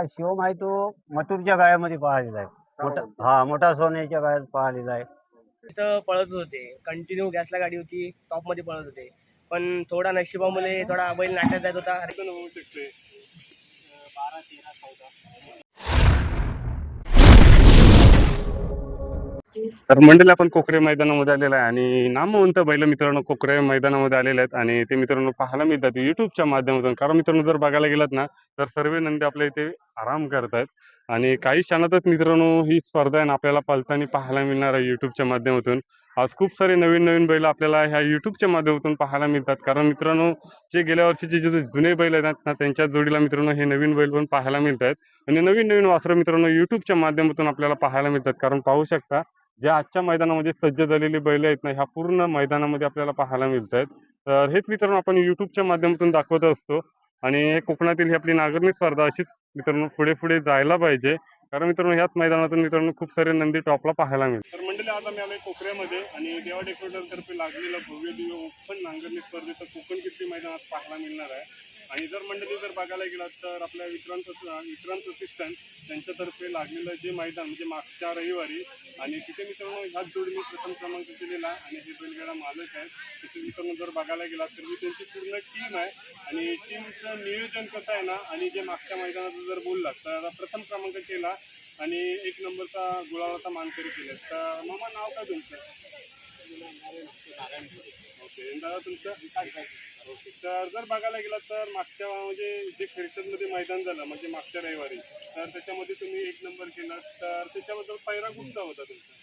शिवम आहे तो मथुरच्या गाळ्यामध्ये पळालेला आहे. मोठा सोन्याच्या गाळ्यात पळालेला आहे. तिथं पळत होते, कंटिन्यू गॅसला गाडी होती, टॉप मध्ये पळत होते. पण थोडा नशिबामुळे थोडा बैल नाट्यात जात होता. होऊ शकते 12, 13, 14 तर मंडळी आपण कोकरे मैदानामध्ये आलेला आहे आणि नामवंत बैल मित्रांनो कोकरे मैदानामध्ये आलेले आहेत आणि ते मित्रांनो पाहायला मिळतात युट्यूबच्या माध्यमातून. कारण मित्रांनो जर बघायला गेलात ना तर सर्व नंदी आपल्या इथे आराम करतात आणि काही क्षणातच मित्रांनो ही स्पर्धा आहे ना आपल्याला पळताना पाहायला मिळणार आहे युट्यूबच्या माध्यमातून. आज खूप सारे नवीन नवीन बैल आपल्याला ह्या युट्यूबच्या माध्यमातून पाहायला मिळतात. कारण मित्रांनो जे गेल्या वर्षीचे जे जुने बैल आहेत ना त्यांच्या जोडीला मित्रांनो हे नवीन बैल पण पाहायला मिळतात आणि नवीन नवीन वासरं मित्रांनो युट्यूबच्या माध्यमातून आपल्याला पाहायला मिळतात. कारण पाहू शकता जे आजच्या मैदानामध्ये सज्ज झालेली बैल आहेत ना ह्या पूर्ण मैदानामध्ये आपल्याला पाहायला मिळत आहेत. तर हेच मित्रांनो आपण युट्यूबच्या माध्यमातून दाखवत असतो आणि कोकणातील ही आपली नांगरणी स्पर्धा अशीच मित्रांनो पुढे पुढे जायला पाहिजे. कारण मित्रांनो ह्याच मैदानातून मित्रांनो खूप सारे नंदी टॉपला पाहायला मिळतात. तर मंडळी आज आम्ही आलोय कोकऱ्यामध्ये आणि देवा डेकोरेटर तर्फे लागलेला भव्य दिव्य ओपन नांगरणी स्पर्धेचं कोकण केसरी मैदानात पाहायला मिळणार आहे. आणि जर मंडळी जर बघायला गेलात तर आपल्या विक्रांत प्रतिष्ठान त्यांच्यातर्फे लागलेलं जे मैदान म्हणजे मागच्या रविवारी आणि तिथे मित्रांनो ह्याच जोडीने प्रथम क्रमांक केलेला आणि हे बैलगाडा मालक आहेत. तिथे मित्रांनो जर बघायला गेलात तर त्यांची पूर्ण टीम आहे आणि टीमचं नियोजन कसं आहे ना आणि जे मागच्या मैदानात जर बोललात तर प्रथम क्रमांक केला आणि 1 नंबरचा गुलाबाचा मानकरी केला. तर मामा नाव काय तुमचं? ओके दादा तुमचं? ओके तर जर बघायला गेलात तर मागच्या म्हणजे जे खिरसदमध्ये मैदान झालं म्हणजे मागच्या रविवारी तर त्याच्यामध्ये तुम्ही 1 नंबर केला. तर त्याच्याबद्दल पहिला कुठचा होता तुमचा?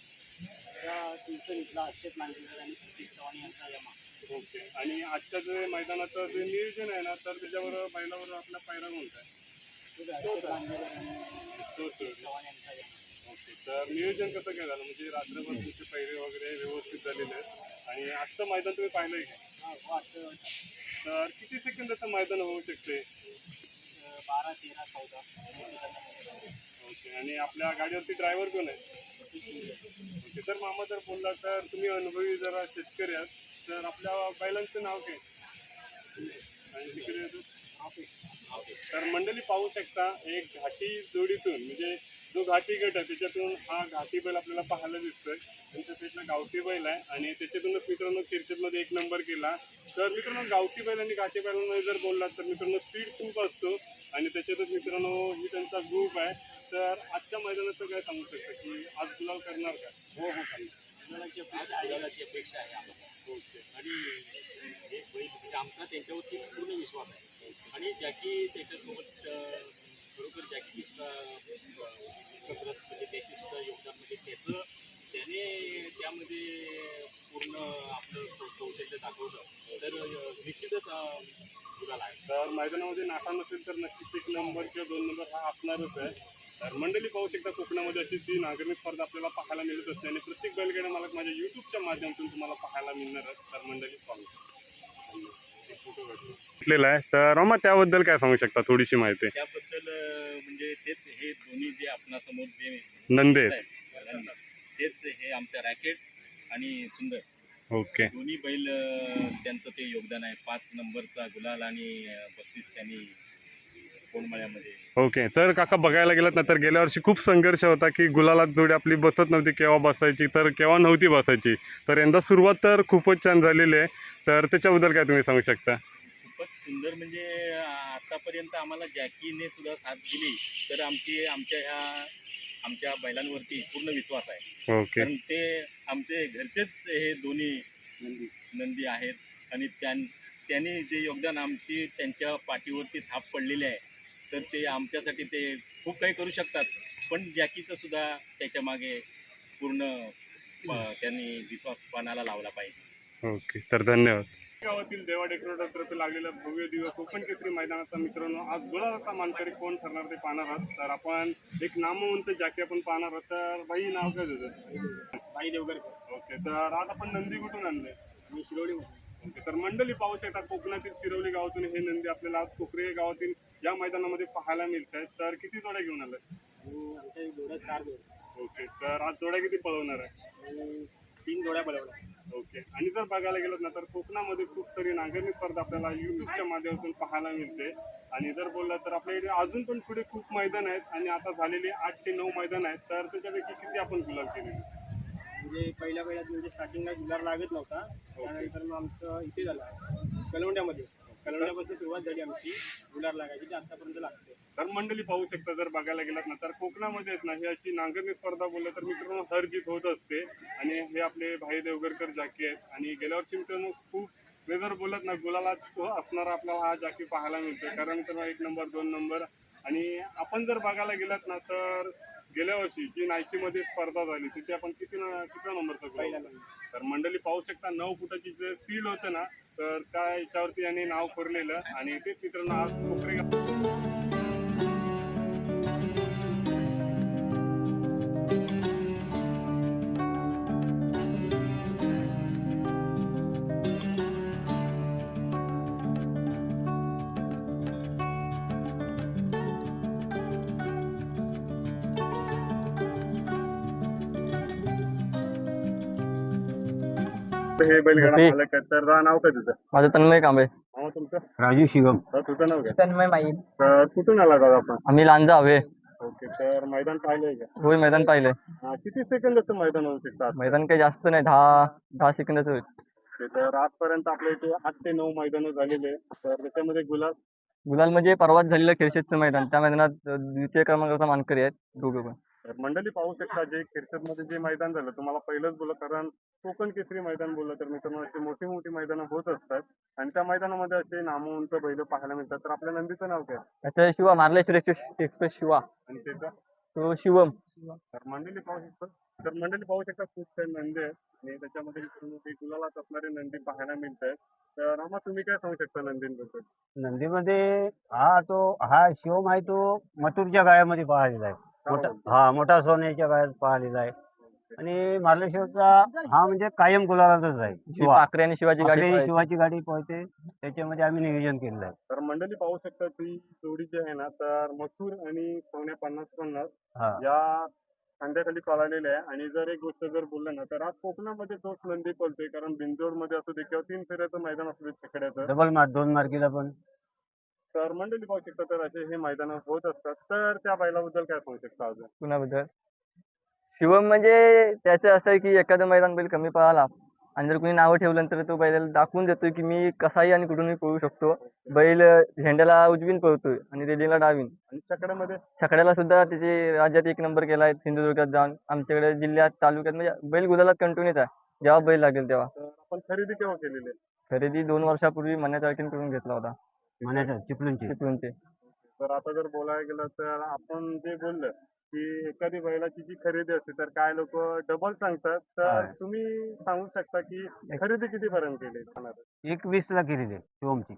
ओके आणि आजच्या जे मैदानाचं जे नियोजन आहे ना तर त्याच्यावर बैलावर आपला पहिला कोणता आहे? ओके तर नियोजन कसं काय झालं म्हणजे रात्रभर तुमचे पहिरे वगैरे व्यवस्थित झालेले आहेत आणि आजचं मैदान तुम्ही पाहिलंय का? तर किती सेकंदाचं मैदान होऊ शकते? 12, 13, 14 ओके आणि आपल्या गाडीवरती ड्रायव्हर कोण आहे? ओके तर मामा जर बोलला तर तुम्ही अनुभवी जरा शेतकरी आहात तर आपल्या बैलांचं नाव काय? आणि तिकडे तर मंडळी पाहू शकता एक घाटी जोडीतून म्हणजे जो घाटी गट आहे त्याच्यातून हा घाटी बैल आपल्याला पाहायला दिसतोय. त्यांच्या साईडला गावठी बैल आहे आणि त्याच्यातूनच मित्रांनो खिरशेदमध्ये 1 नंबर केला. तर मित्रांनो गावठी बैल आणि घाटी बैलांमध्ये जर बोललात तर मित्रांनो स्पीड खूप असतो आणि त्याच्यातच मित्रांनो ही त्यांचा ग्रुप आहे. तर आजच्या मैदानाचं काय सांगू शकता की आज गुलाल करणार का? हो गुलालाची अपेक्षा आहे आम्हाला. ओके आणि एक बैल म्हणजे आमचा त्यांच्यावरती पूर्ण विश्वास आहे आणि जॅकी त्याच्यासोबत खरोखर जॅकी सुद्धा कसरत म्हणजे त्याची सुद्धा योगदान म्हणजे त्याने त्यामध्ये पूर्ण आपलं कौशल्य दाखवलं तर निश्चितच गुलाल आहे. तर मैदानामध्ये नाटा नसेल तर नक्कीच 1 नंबर किंवा 2 नंबर हा असणारच आहे. तर मंडळी पाहू शकता कोकणामध्ये अशी ती नांगरणी स्पर्धा आपल्याला पाहायला मिळत असते आणि प्रत्येक बैलगाडा मालक माझ्या युट्यूबच्या माध्यमातून तुम्हाला पाहायला मिळणार आहे. तर मंडळी पाहू फोटो भेटलेला आहे. तर रामा त्याबद्दल काय सांगू शकता थोडीशी माहिती? त्याबद्दल म्हणजे तेच हे दोन्ही जे आपणासमोर जे नंदे तेच हे आमचं रॅकेट आणि सुंदर ओके दोन्ही बैल त्यांचं ते योगदान आहे. 5 नंबरचा गुलाल आणि बक्षीस त्यांनी कोणमळ्यामध्ये. ओके तर काका बघायला गेलात ना तर गेल्या वर्षी खूप संघर्ष होता की गुलालात जोडी आपली बसत नव्हती, केव्हा बसायची तर केव्हा नव्हती बसायची. तर यंदा सुरुवात तर खूपच छान झालेली आहे. तर त्याच्याबद्दल काय तुम्ही सांगू शकता? खूपच सुंदर म्हणजे आतापर्यंत आम्हाला जॅकीने सुद्धा साथ दिली तर आमच्या बैलांवरती पूर्ण विश्वास आहे. ओके कारण ते आमचे घरचेच हे दोन्ही नंदी आहेत आणि त्यांनी जे योगदान आमची त्यांच्या पाठीवरती थाप पडलेली आहे तर ते आमच्यासाठी ते खूप काही करू शकतात. पण जॅकीचं सुद्धा त्याच्या मागे पूर्ण त्यांनी विश्वास पणाला लावला पाहिजे. ओके तर धन्यवाद. गावातील देवा डेकोरेटर तर्फे लागलेल्या भव्य दिवस कोकण केसरी मैदानाचा मित्रांनो आज गुलालाचा मानकरी कोण ठरणार ते पाहणार आहात. तर आपण एक नामवंत जॅकी आपण पाहणार आहोत. तर बाई नाव काय तुझं? बाई देवगर. ओके तर आज आपण नंदी कुठून आणले? मी शिरोडी. ओके तर मंडळी पाहू शकता कोकणातील शिरवली गावातून हे नंदी आपल्याला आज कोकरे गावातील या मैदानामध्ये पाहायला मिळत आहेत. तर किती जोड्या घेऊन आलाय? आमच्या जोड्या 4 जोड्या. ओके तर आज जोड्या किती पळवणार आहे? 3 जोड्या पळवल्या. ओके. आणि जर बघायला गेलं ना तर कोकणामध्ये खूप सारी नांगरणी स्पर्धा आपल्याला युट्यूबच्या माध्यमातून पाहायला मिळते. आणि जर बोललं तर आपल्या इथे अजून पण पुढे खूप मैदान आहेत आणि आता झालेली 8 ते 9 मैदान आहेत. तर त्याच्यापैकी किती आपण गुलाल केलेले? म्हणजे पहिल्या म्हणजे स्टार्टिंगला गुलाल लागत नव्हता. त्यानंतर मग आमचं इथे झालं कलवंड्यामध्ये. कलवंड्यापासून सुरुवात झाली आमची गुलाल लागायची, ते आतापर्यंत लागते. तर मंडळी पाहू शकता, जर बघायला गेलात ना तर कोकणामध्ये आहेत ना ही अशी नांगरणी स्पर्धा बोललं तर मित्रांनो हर जीत होत असते. आणि हे आपले भाई देवगरकर जाकी आहेत आणि गेल्या वर्षी मित्रांनो खूप हे जर बोलत ना गुलाला असणारा आपल्याला हा जाकी पाहायला मिळतोय. कारण मित्रांनो 1 नंबर 2 नंबर. आणि आपण जर बघायला गेलात ना तर गेल्या वर्षी जी नायशीमध्ये स्पर्धा झाली तिथे आपण किती नंबरचा पहिला गुलाल? तर मंडळी पाहू शकता 9 फुटाची जे सील होतं ना तर त्या याच्यावरती यांनी नाव कोरलेलं. आणि तेच मित्रांनो आज कोकरे हे बैलगाडा ओके. मालक आहेत. तर नाव काय तुझं? माझं तन्मय कांबळे. नाव तुमचं? राजू शिगम. तर तुझं नाव काय? तन्मय माई. तर कुठून आला दादा आपण? आम्ही लांजा हवे. ओके. तर मैदान पाहिलंय का? होय, मैदान पाहिलंय. किती सेकंदाचं मैदान होऊ शकतं? मैदान काही जास्त नाही, 10 सेकंदाचं होईल. तर आजपर्यंत आपल्या इथे 8 ते 9 मैदानं झालेले. तर त्याच्यामध्ये गुलाल म्हणजे परवाच झालेलं खेळशेतचं मैदान, त्या मैदानात द्वितीय क्रमांकाचा मानकरी आहेत दोघं पण. तर मंडळी पाहू शकता जे मध्ये जे मैदान झालं तुम्हाला पहिलंच बोललं. कारण कोकण केसरी मैदान बोललं तर मित्रांनो अशी मोठी मोठी मैदानं होत असतात. आणि त्या मैदानामध्ये असे नामवंत बैल पाहायला मिळतात. तर आपल्या नंदीचं नाव काय? त्याच्या शिवा मार्लेश्वर एक्सप्रेस शिवा, आणि त्याचं? तो शिवम. तर मंडळी पाहू शकता. तर मंडळी पाहू शकता खूप काही नंदी आहेत आणि त्याच्यामध्ये मित्रांनो गुलालात असणारे नंदी पाहायला मिळत आहेत. तर आम्हा तुम्ही काय सांगू शकता नंदींबद्दल? नंदीमध्ये हा शिवम आहे, तो मथुरच्या गायामध्ये पाहिलेला आहे. मोठा सोन्याच्या गायात पाहिलेला आहे. आणि मार्लेश्वरचा हा म्हणजे कायम गुलालातच आहे. पाखरे आणि शिवाची गाडी आपली पळायची. शिवाची गाडी पळते, त्याच्यामध्ये आम्ही नियोजन केलेलं आहे. तर मंडळी पाहू शकता ती जोडी जी आहे ना तर मथुर आणि सोन्या 50-50 हा या खांद्याखाली पळालेले आहे. आणि जर एक गोष्ट जर बोललं ना तर आज कोकणामध्ये तोच नंदी पळतोय. कारण बिंजोड मध्ये असू दे किंवा 3 फेऱ्याचं मैदान असू दे छकड्याचं. डबल 2 मार्कीला पण. तर मंडळी पाहू शकता तर असे हे मैदान होत असतात. तर त्या बैलाबद्दल काय सांगू शकता अजून? कुणाबद्दल? शिवम म्हणजे त्याचं असं आहे की एखादं मैदान बैल कमी पळाला आणि जर कोणी नावं ठेवलं तर तो बैलाला दाखवून देतोय की मी कसाही आणि कुठूनही पळू शकतो. बैल झेंड्याला उजवीन पळतोय आणि रेडिंगला डावीन. आणि छकड्यामध्ये छकड्याला सुद्धा त्याचे राज्यात 1 नंबर केलाय, सिंधुदुर्गात जाऊन. आमच्याकडे जिल्ह्यात तालुक्यात म्हणजे बैल गुलालात कंटिन्यूच आहे, जेव्हा बैल लागेल तेव्हा. तर आपण खरेदी केव्हा केलेली आहे? खरेदी 2 वर्षापूर्वी मन्या करून घेतला होता, मनाच्या चिपळूणची. चिपळूणचे. तर आता जर बोलायला गेलं तर आपण जे बोललं की एखादी बैलाची जी खरेदी असते तर काय लोक डबल सांगतात. तर तुम्ही सांगू शकता की खरेदी किती पर्यंत केली? 1.20 ला केलेली आहे शिवमची.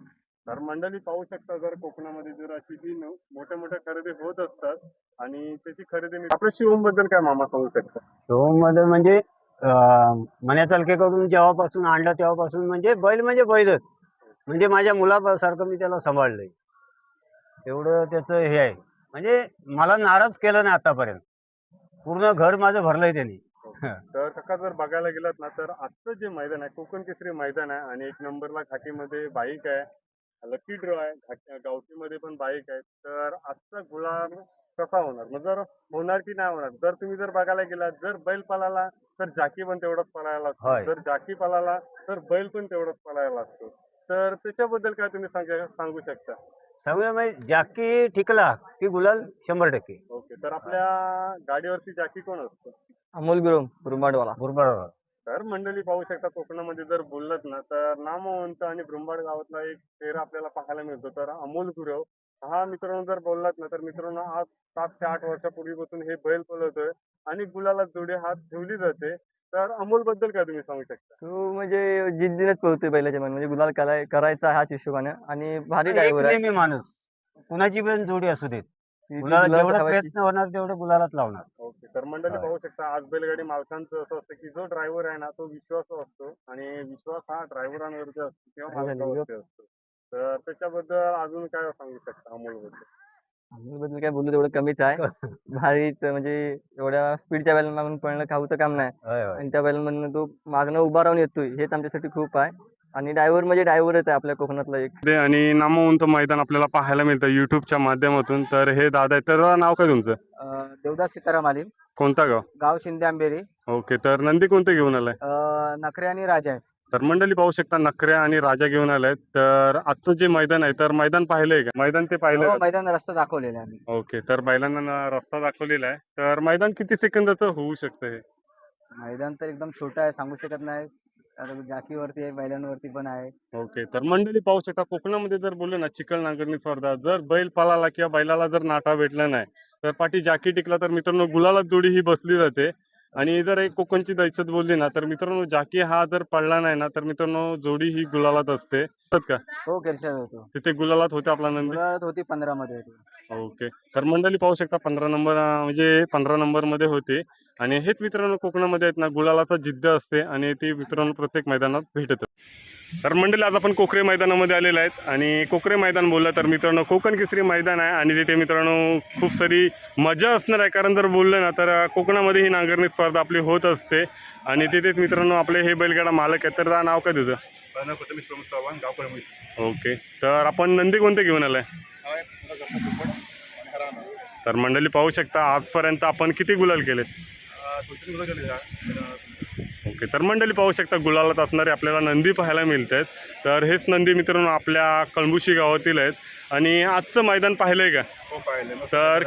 तर मंडळी पाहू शकता जर कोकणामध्ये जर अशी जी मोठ्या मोठ्या खरेदी होत असतात आणि त्याची खरेदी आपल्या शिवम बद्दल काय मामा सांगू शकता? शिवम मध्ये म्हणजे मन्या करून जेव्हापासून आणलं तेव्हापासून म्हणजे बैलच. म्हणजे माझ्या मुलासारखं मी त्याला सांभाळलंय. एवढं त्याचं हे आहे. म्हणजे मला नाराज केलं नाही आतापर्यंत. पूर्ण घर माझं भरलंय त्यांनी. तर काका जर बघायला गेलात ना तर आजचं जे मैदान आहे कोकण केसरी मैदान आहे. आणि 1 नंबरला घाटीमध्ये बाईक आहे, लकी ड्रॉ आहे, गावठीमध्ये पण बाईक आहे. तर आजचा गुलाल कसा होणार? मग जर होणार की नाही होणार? जर तुम्ही जर बघायला गेलात तर बैल पळाला तर जाकी पण तेवढाच पळायला लागतो. होय. जर जाकी पळाला तर बैल पण तेवढाच पळायला लागतो. तर त्याच्याबद्दल काय तुम्ही सांगू शकता? सगळं म्हणजे जाकी टिकला की गुलाल 100%. ओके. तर आपल्या गाडीवरती जाकी कोण असतो? अमोल गुरुम, रुमाडवाला. बरोबर. तर मंडळी पाहू शकता कोकणामध्ये जर बोललात ना तर नामवंत आणि ब्रह्मांड गावातला एक चेहरा आपल्याला पाहायला मिळतो. तर अमोल गुरव हा मित्रांनो जर बोललात ना तर मित्रांनो आज 7 ते 8 वर्षापूर्वीपासून हे बैल पळवतोय आणि गुलाला जोडी हात ठेवली जाते. तर अमोल बद्दल काय तुम्ही सांगू शकता? तो म्हणजे जिद्दीनेच पळतोय बैलाच्या मन, म्हणजे गुलाल करायचा ह्याच हिशोबाने. आणि भारी एक ड्रायव्हर आहे. नेहमी माणूस कुणाची पण जोडी असू देत, ती गुलाला गुलाल जेवढा ठेवायची. प्रयत्न होणार तेवढं गुलालात लावणार. ओके. तर मंडळी पाहू शकता आज बैलगाडी मालकांचं असं असतं की जो ड्रायव्हर आहे ना तो विश्वासू असतो आणि विश्वास हा ड्रायव्हरांवरती असतो किंवा मालकावरती असतो. तर त्याच्याबद्दल अजून काय सांगू शकता अमोल बद्दल? बद्दल काय बोलू तेवढं कमीच आहे. भारीच म्हणजे एवढ्या स्पीडच्या बैलांना मागून पळणं खाऊचं काम नाही. होय होय आणि त्या बैलांमधनं तो मागणं उभा राहून येतोय हेच आमच्यासाठी खूप आहे. आणि ड्रायव्हर म्हणजे ड्रायव्हरच आहे आपल्या कोकणातला एक. आणि नामवंत मैदान आपल्याला पाहायला मिळतं युट्यूबच्या माध्यमातून. तर हे दादा आहेत, तर नाव काय तुमचं? देवदास सीताराम आलीम, कोणता गाव? गाव शिंदे आंबेरी, ओके, तर नंदी कोणते घेऊन आलाय? नखरे आणि राजा आहे. तर मंडळी पाहू शकता नखऱ्या आणि राजा घेऊन आलाय. तर आजचं जे मैदान आहे, तर मैदान पाहिलंय का? मैदान ते पाहिलंय हो, का? मैदान रस्ता दाखवलेला आहे आम्ही. ओके, तर बैलांना रस्ता दाखवलेला आहे. तर मैदान किती सेकंदाचं होऊ शकतं हे? मैदान तर एकदम छोटं आहे, सांगू शकत नाही. आता जाकीवरती आहे, बैलांवरती पण आहे. ओके, तर मंडळी पाहू शकता कोकणामध्ये जर बोललो ना चिखल नांगरणी स्पर्धा, जर बैल पळाला किंवा बैलाला जर नाटा भेटला नाही तर पाठी जाकी टिकला तर मित्रांनो गुलाला जोडी ही बसली जाते. आणि जर एक कोकणची दहशत बोलली ना तर मित्रांनो जाकी हा जर पडला नाही ना तर मित्रांनो जोडी ही गुलालात असते. असतात का हो, केरशात होतो. तिथे गुलालात होते आपला नंदी? गुलाबात होती 15 मध्ये होती. ओके, तर मंडळी पाहू शकता 15 नंबर म्हणजे 15 नंबर मध्ये होते. आणि हेच मित्रांनो कोकणामध्ये आहेत ना गुलालाचा जिद्द असते आणि ती मित्रांनो प्रत्येक मैदानात भेटत. तर मंडळी आज आपण कोकरे मैदानामध्ये आलेले आहेत आणि कोकरे मैदान बोललं तर मित्रांनो कोकण केसरी मैदान आहे आणि तिथे मित्रांनो खूप सारी मजा असणार आहे. कारण जर बोललं ना तर कोकणामध्ये ही नांगरणी स्पर्धा आपली होत असते आणि तिथेच मित्रांनो आपले हे बैलगाडा मालक आहेत. तर नाव काय तुझं? ओके, तर आपण नंदी कोणते घेऊन आलाय? तर मंडळी पाहू शकता आजपर्यंत आपण किती गुलाल केले? ओके, तर मंडळी पाहू शकता गुलालात असणारे आपल्याला नंदी पाहायला मिळत आहेत. तर हेच नंदी मित्रांनो आपल्या कळंबुशी गावातील आहेत आणि आजचं मैदान पाहिलंय का? हो, पाहिले. तर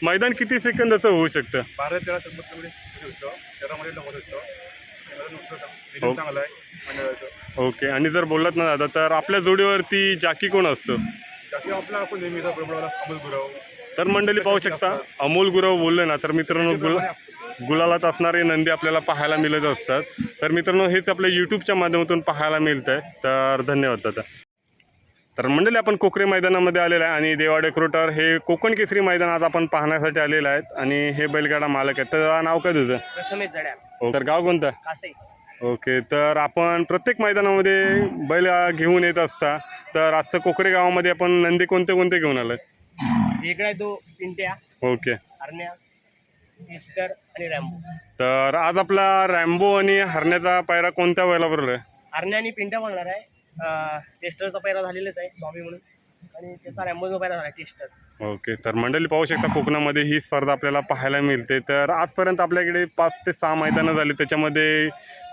मैदान किती सेकंदाचं होऊ शकतं? 12-13 सेकंदामध्ये त्यामध्ये नको शकतो. हो. चांगला आहे मंडळाचं. ओके, आणि जर बोललात ना दादा तर आपल्या जोडीवरती जाकी कोण असतो? बाकी आपला आपण नेहमीचा प्रबळाला अमोल गुराव. तर मंडळी पाहू शकता अमोल गुरव बोलले ना तर मित्रांनो गुलालात असणारे नंदी आपल्याला पाहायला मिळत असतात. तर मित्रांनो हेच आपल्या यूट्यूबच्या माध्यमातून पाहायला मिळत आहे. तर धन्यवाद दादा. तर मंडळी आपण कोकरे मैदानामध्ये आलेलं आहे आणि देवाडे क्रोटर हे कोकण केसरी मैदान आज आपण पाहण्यासाठी आलेलं आहेत आणि हे बैलगाडा मालक आहेत. तर नाव काय तुझं? प्रथमेश जड्या हो, तर गाव कोणतं? कासे. ओके, तर आपण प्रत्येक मैदानामध्ये बैल घेऊन येत असता. तर आजचं कोकरे गावामध्ये आपण नंदी कोणते कोणते घेऊन आलाय? वेगळा आहे तो पिंट्या, ओके, हरण्या, ईस्टर आणि रॅम्बो. तर आज आपला रॅम्बो आणि हरण्याचा पायरा कोणत्या बैलाबरोबर आहे? हरण्या आणि पिंट्या बनणार आहे. टेस्टरचा पैरा झालेलाच आहे स्वामी म्हणून आणि त्याचा रॅम्बोचा पैरा झाला टेस्टर. ओके, तर मंडळी पाहू शकता कोकणामध्ये ही स्पर्धा आपल्याला पाहायला मिळते. तर आजपर्यंत आपल्याकडे 5 ते 6 मैदानं झाली. त्याच्यामध्ये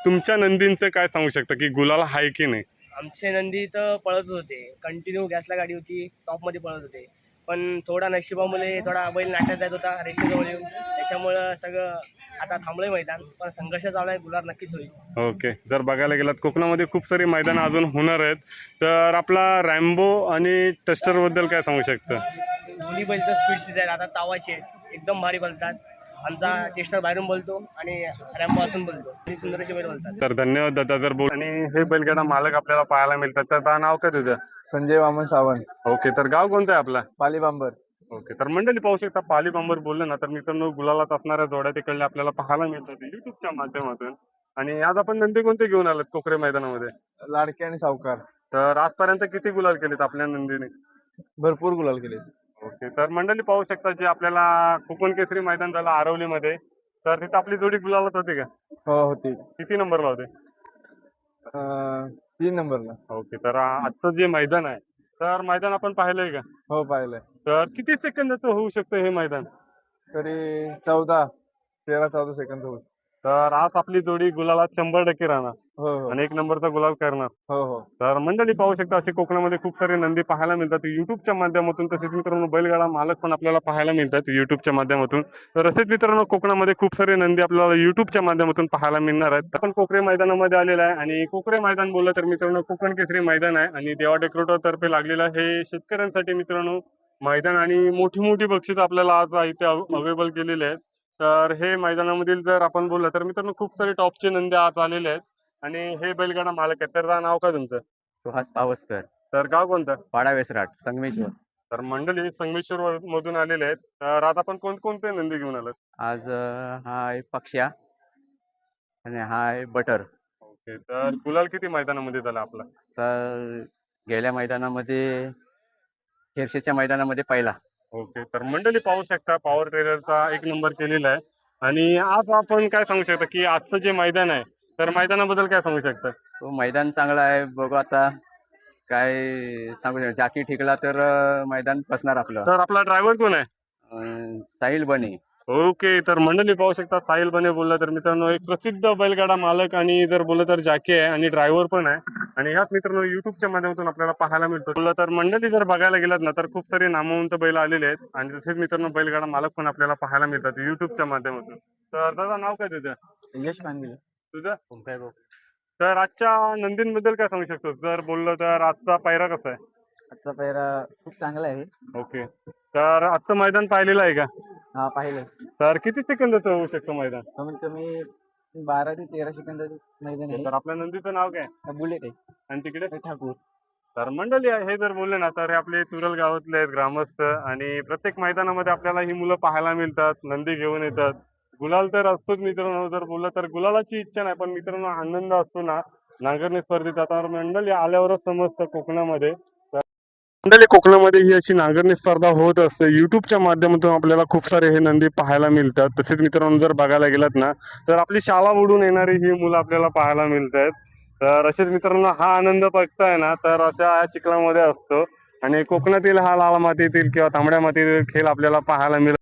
तुमच्या नंदींचं काय सांगू शकता की गुलाल आहे की नाही? आमचे नंदी तर पळतच होते, कंटिन्यू गॅसला गाडी होती, टॉपमध्ये पळत होते. पण थोडा नशिबामुळे थोडा बैल नाट्यात जात होता रेषेजवळ येऊन, त्याच्यामुळं सगळं आता थांबलंय मैदान. पण संघर्ष चालू आहे, गुलाल नक्कीच होईल. ओके, जर बघायला गेलात कोकणामध्ये खूप सारी मैदानं अजून होणार आहेत. तर आपला रॅम्बो आणि टेस्टरबद्दल काय सांगू शकता? दोन्ही बैल तर स्पीडचीच आहेत, आता तावाचे एकदम भारी बोलतात. आमचा टेस्टर बाहेरून बोलतो आणि रॅम्बो आतून बोलतो आणि सुंदर असे बैल बोलतात. तर धन्यवाद दादा. जर बोल आणि हे बैलगाडा मालक आपल्याला पाहायला मिळतात. तर नाव काय तुझं? संजय वामन सावंत, ओके, तर गाव कोणतं आहे आपला? पाली बांबर. ओके, तर मंडळी पाहू शकता पाली बांबर बोललं ना तर मित्रांनो गुलालात असणाऱ्या जोड्या तिकडल्या आपल्याला पाहायला मिळतात युट्यूबच्या माध्यमातून. आणि आज आपण नंदी कोणते घेऊन आलात कोकरे मैदानामध्ये? लाडके आणि सावकार. तर आजपर्यंत किती गुलाल केलेत आपल्या नंदीने? भरपूर गुलाल केले. ओके, तर मंडळी पाहू शकता जे आपल्याला कोकण केसरी मैदान झालं आरवलीमध्ये, तर तिथे आपली जोडी गुलालात होती का? हो, होती. किती नंबरला होते? 3 नंबरला. ओके, तर आजचं जे मैदान आहे तर मैदान आपण पाहिलंय का? हो, पाहिलंय. तर किती सेकंदाचं होऊ शकतं हे मैदान? तरी 13-14 सेकंद होत. तर आज आपली जोडी गुलालात 100% राहणार हो हो आणि 1 नंबरचा गुलाल करणार. हो हो. तर मंडळी पाहू शकता असे कोकणामध्ये खूप सारे नंदी पाहायला मिळतात युट्यूबच्या माध्यमातून. तसेच मित्रांनो बैलगाडा मालक पण आपल्याला पाहायला मिळतात युट्यूबच्या माध्यमातून. तर असेच मित्रांनो कोकणामध्ये खूप सारे नंदी आपल्याला युट्यूबच्या माध्यमातून पाहायला मिळणार आहेत. आपण कोकरे मैदानामध्ये आलेला आहे आणि कोकरे मैदान बोललं तर मित्रांनो कोकण केसरी मैदान आहे आणि देवा डेक्रोटर तर्फे लागलेलं हे शेतकऱ्यांसाठी मित्रांनो मैदान आणि मोठी मोठी बक्षीस आपल्याला आज इथे अवेलेबल केलेले आहेत. तर हे मैदानामधील जर आपण बोललं तर मित्रांनो खूप सारे टॉपचे नंदी आज आलेले आहेत आणि हे बैलगाडा मालक आहेत. तर नाव काय तुमचं? सुहास पावसकर, तर गाव कोणतं? पाडा वेसराट, संगमेश्वर. तर मंडळी संगमेश्वर मधून आलेले आहेत. तर आज आपण कोणकोणते नंदी घेऊन आलात? आज हा आहे पक्ष्या आणि हा आहे बटर. ओके, तर गुलाल किती मैदानामध्ये झाला आपला? तर गेल्या मैदानामध्ये खेरशेच्या मैदानामध्ये पहिला ओके, तर मंडळी पाहू शकता पॉवर ट्रेलरचा एक नंबर केलेला आहे. आणि आज आपण काय सांगू शकता की आजचं जे मैदान आहे तर मैदानाबद्दल काय सांगू शकता? तो मैदान चांगला आहे. बघू आता काय सांगू शकतो. जाकी ठिकला तर मैदान बसणार आपलं. तर आपला ड्रायव्हर कोण आहे? साहिल बने. ओके, तर मंडळी पाहू शकता साहिल बने बोलला तर मित्रांनो एक प्रसिद्ध बैलगाडा मालक आणि जर बोललं तर जॅकी आहे आणि ड्रायव्हर पण आहे. आणि ह्याच मित्रांनो युट्यूबच्या माध्यमातून आपल्याला पाहायला मिळतो. बोललं तर मंडळी जर बघायला गेलात ना तर खूप सारे नामवंत बैल आलेले आहेत आणि तसेच मित्रांनो बैलगाडा मालक पण आपल्याला पाहायला मिळतात युट्यूबच्या माध्यमातून. तर दादा नाव काय तुझं? यश मानवी तुझं? तर आजच्या नंदींबद्दल काय सांगू शकतो? जर बोललो तर आजचा पायरा कसा आहे? आजचा पेहरा खूप चांगला आहे. ओके, तर आजचं मैदान पाहिलेलं आहे का? हा पाहिलं. तर किती सेकंदाचं होऊ शकतं मैदान? कमीत कमी 12 ते 13 सेकंद मैदान आहे. तर आपल्या नंदीचं नाव काय बुलेट आहे. आणि तिकडे? ठाकूर. तर मंडळी हे जर बोलले ना तर हे आपले तुरल गावातले आहेत ग्रामस्थ आणि प्रत्येक मैदानामध्ये आपल्याला ही मुलं पाहायला मिळतात. नंदी घेऊन येतात. गुलाल तर असतोच मित्रांनो. जर बोललं तर गुलालाची इच्छा नाही पण मित्रांनो आनंद असतो ना नांगरणी स्पर्धेत. आता मंडळी आल्यावरच समजतं कोकणामध्ये. मंडळी कोकणामध्ये ही अशी नांगरणी स्पर्धा होत असते. युट्यूबच्या माध्यमातून आपल्याला खूप सारे हे नंदी पाहायला मिळतात. तसेच मित्रांनो जर बघायला गेलात ना तर आपली शाळा बुडून येणारी ही मुलं आपल्याला पाहायला मिळत आहेत. तर असेच मित्रांनो हा आनंद बघताय ना तर अशा चिखलामध्ये असतो आणि कोकणातील हा लाल मातीतील किंवा तांबड्या मातीतील खेळ आपल्याला पाहायला मिळतो.